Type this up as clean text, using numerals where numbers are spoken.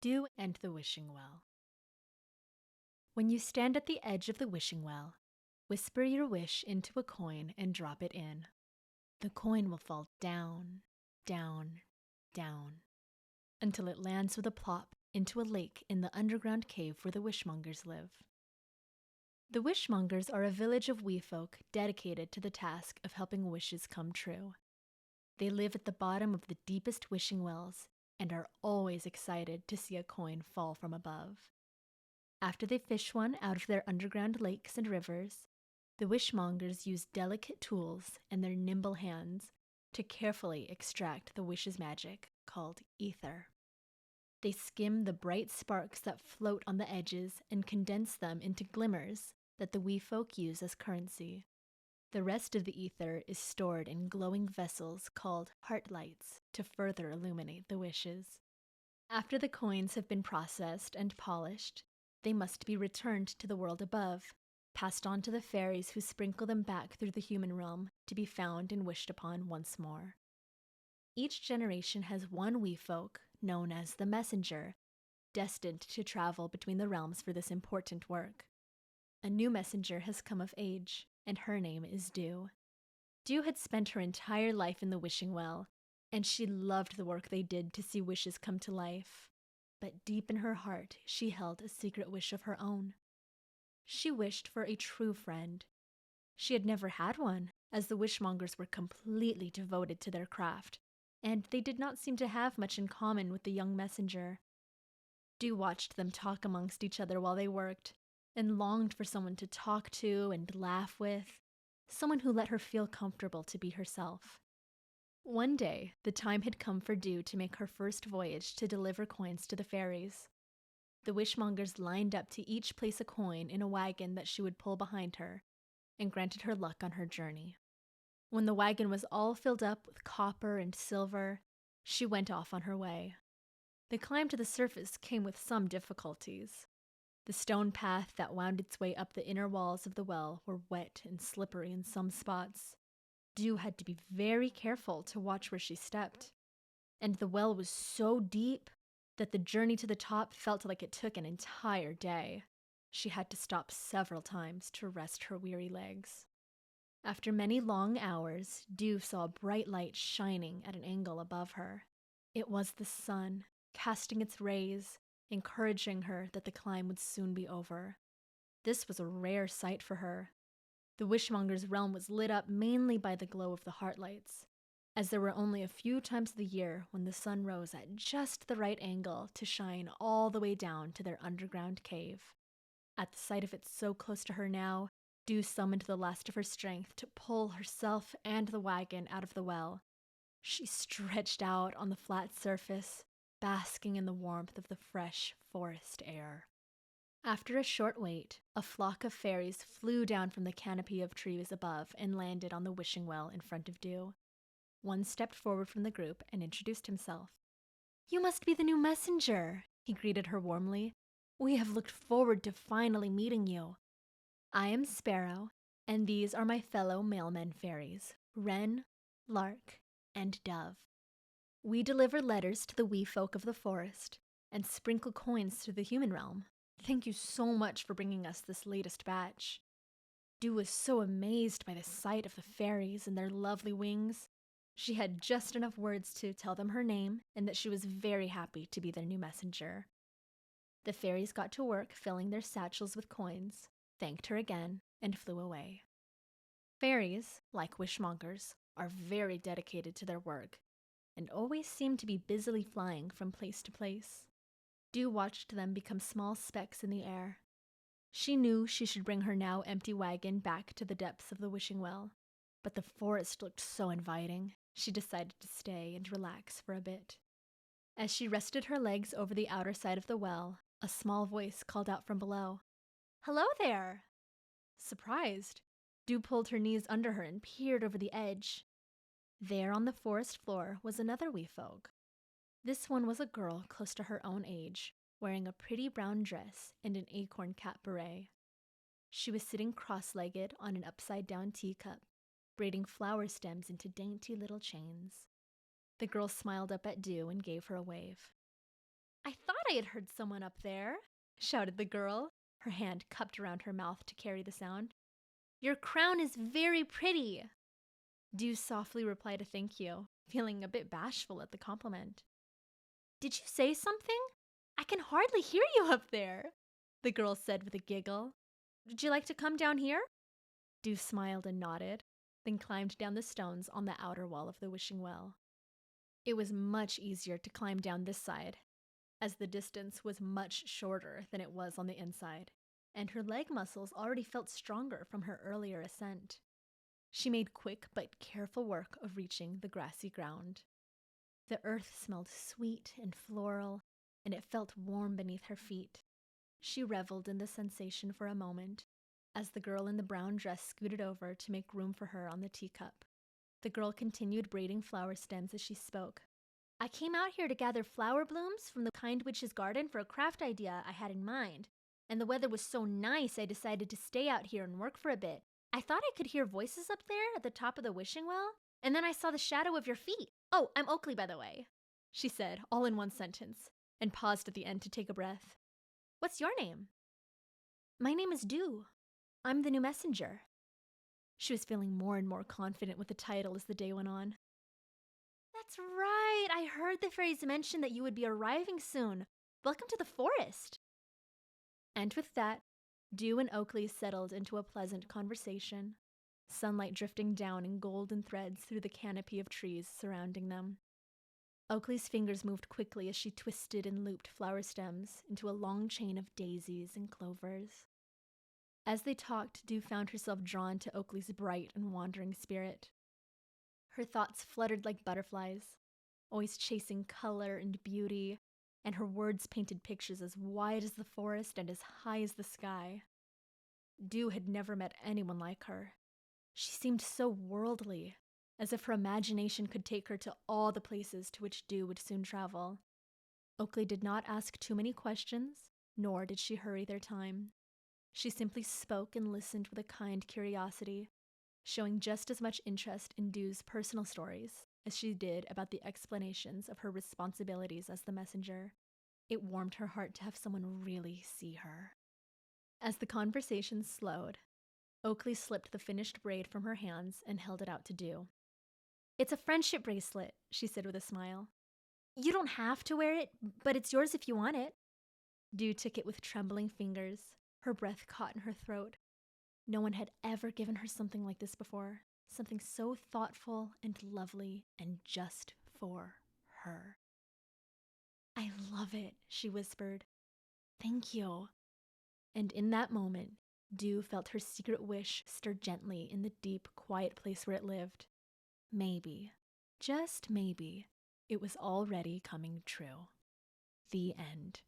Dew and the Wishing Well. When you stand at the edge of the wishing well, whisper your wish into a coin and drop it in. The coin will fall down, down, down, until it lands with a plop into a lake in the underground cave where the wishmongers live. The wishmongers are a village of wee folk dedicated to the task of helping wishes come true. They live at the bottom of the deepest wishing wells and are always excited to see a coin fall from above. After they fish one out of their underground lakes and rivers, the wishmongers use delicate tools and their nimble hands to carefully extract the wish's magic, called ether. They skim the bright sparks that float on the edges and condense them into glimmers that the wee folk use as currency. The rest of the ether is stored in glowing vessels called heart lights to further illuminate the wishes. After the coins have been processed and polished, they must be returned to the world above, passed on to the fairies who sprinkle them back through the human realm to be found and wished upon once more. Each generation has one wee folk, known as the messenger, destined to travel between the realms for this important work. A new messenger has come of age, and her name is Dew. Dew had spent her entire life in the wishing well, and she loved the work they did to see wishes come to life. But deep in her heart, she held a secret wish of her own. She wished for a true friend. She had never had one, as the wishmongers were completely devoted to their craft, and they did not seem to have much in common with the young messenger. Dew watched them talk amongst each other while they worked, and longed for someone to talk to and laugh with, someone who let her feel comfortable to be herself. One day, the time had come for Dew to make her first voyage to deliver coins to the fairies. The wishmongers lined up to each place a coin in a wagon that she would pull behind her, and granted her luck on her journey. When the wagon was all filled up with copper and silver, she went off on her way. The climb to the surface came with some difficulties. The stone path that wound its way up the inner walls of the well were wet and slippery in some spots. Dew had to be very careful to watch where she stepped, and the well was so deep that the journey to the top felt like it took an entire day. She had to stop several times to rest her weary legs. After many long hours, Dew saw a bright light shining at an angle above her. It was the sun, casting its rays, encouraging her that the climb would soon be over. This was a rare sight for her. The wishmonger's realm was lit up mainly by the glow of the heart lights, as there were only a few times of the year when the sun rose at just the right angle to shine all the way down to their underground cave. At the sight of it so close to her now, Dew summoned the last of her strength to pull herself and the wagon out of the well. She stretched out on the flat surface, basking in the warmth of the fresh forest air. After a short wait, a flock of fairies flew down from the canopy of trees above and landed on the wishing well in front of Dew. One stepped forward from the group and introduced himself. "You must be the new messenger," he greeted her warmly. "We have looked forward to finally meeting you. I am Sparrow, and these are my fellow mailmen fairies, Wren, Lark, and Dove. We deliver letters to the wee folk of the forest and sprinkle coins through the human realm. Thank you so much for bringing us this latest batch." Dew was so amazed by the sight of the fairies and their lovely wings. She had just enough words to tell them her name and that she was very happy to be their new messenger. The fairies got to work filling their satchels with coins, thanked her again, and flew away. Fairies, like wishmongers, are very dedicated to their work and always seem to be busily flying from place to place. Dew watched them become small specks in the air. She knew she should bring her now empty wagon back to the depths of the wishing well, but the forest looked so inviting, she decided to stay and relax for a bit. As she rested her legs over the outer side of the well, a small voice called out from below, "Hello there!" Surprised, Dew pulled her knees under her and peered over the edge. There on the forest floor was another wee folk. This one was a girl close to her own age, wearing a pretty brown dress and an acorn cap beret. She was sitting cross-legged on an upside-down teacup, braiding flower stems into dainty little chains. The girl smiled up at Dew and gave her a wave. I thought I had heard someone up there, shouted the girl, her hand cupped around her mouth to carry the sound. Your crown is very pretty. Dew softly replied a thank you, feeling a bit bashful at the compliment. Did you say something? I can hardly hear you up there, the girl said with a giggle. Would you like to come down here? Dew smiled and nodded, then climbed down the stones on the outer wall of the wishing well. It was much easier to climb down this side, as the distance was much shorter than it was on the inside, and her leg muscles already felt stronger from her earlier ascent. She made quick but careful work of reaching the grassy ground. The earth smelled sweet and floral, and it felt warm beneath her feet. She reveled in the sensation for a moment, as the girl in the brown dress scooted over to make room for her on the teacup. The girl continued braiding flower stems as she spoke. I came out here to gather flower blooms from the Kind Witch's garden for a craft idea I had in mind, and the weather was so nice I decided to stay out here and work for a bit. I thought I could hear voices up there at the top of the wishing well, and then I saw the shadow of your feet. Oh, I'm Oakley, by the way, she said, all in one sentence, and paused at the end to take a breath. What's your name? My name is Dew. I'm the new messenger. She was feeling more and more confident with the title as the day went on. That's right. I heard the fairies mention that you would be arriving soon. Welcome to the forest. And with that, Dew and Oakley settled into a pleasant conversation, sunlight drifting down in golden threads through the canopy of trees surrounding them. Oakley's fingers moved quickly as she twisted and looped flower stems into a long chain of daisies and clovers. As they talked, Dew found herself drawn to Oakley's bright and wandering spirit. Her thoughts fluttered like butterflies, always chasing color and beauty, and her words painted pictures as wide as the forest and as high as the sky. Dew had never met anyone like her. She seemed so worldly, as if her imagination could take her to all the places to which Dew would soon travel. Oakley did not ask too many questions, nor did she hurry their time. She simply spoke and listened with a kind curiosity, showing just as much interest in Dew's personal stories as she did about the explanations of her responsibilities as the messenger. It warmed her heart to have someone really see her. As the conversation slowed, Oakley slipped the finished braid from her hands and held it out to Dew. It's a friendship bracelet, she said with a smile. You don't have to wear it, but it's yours if you want it. Dew took it with trembling fingers, her breath caught in her throat. No one had ever given her something like this before, something so thoughtful and lovely and just for her. I love it, she whispered. Thank you. And in that moment, Dew felt her secret wish stir gently in the deep, quiet place where it lived. Maybe, just maybe, it was already coming true. The end.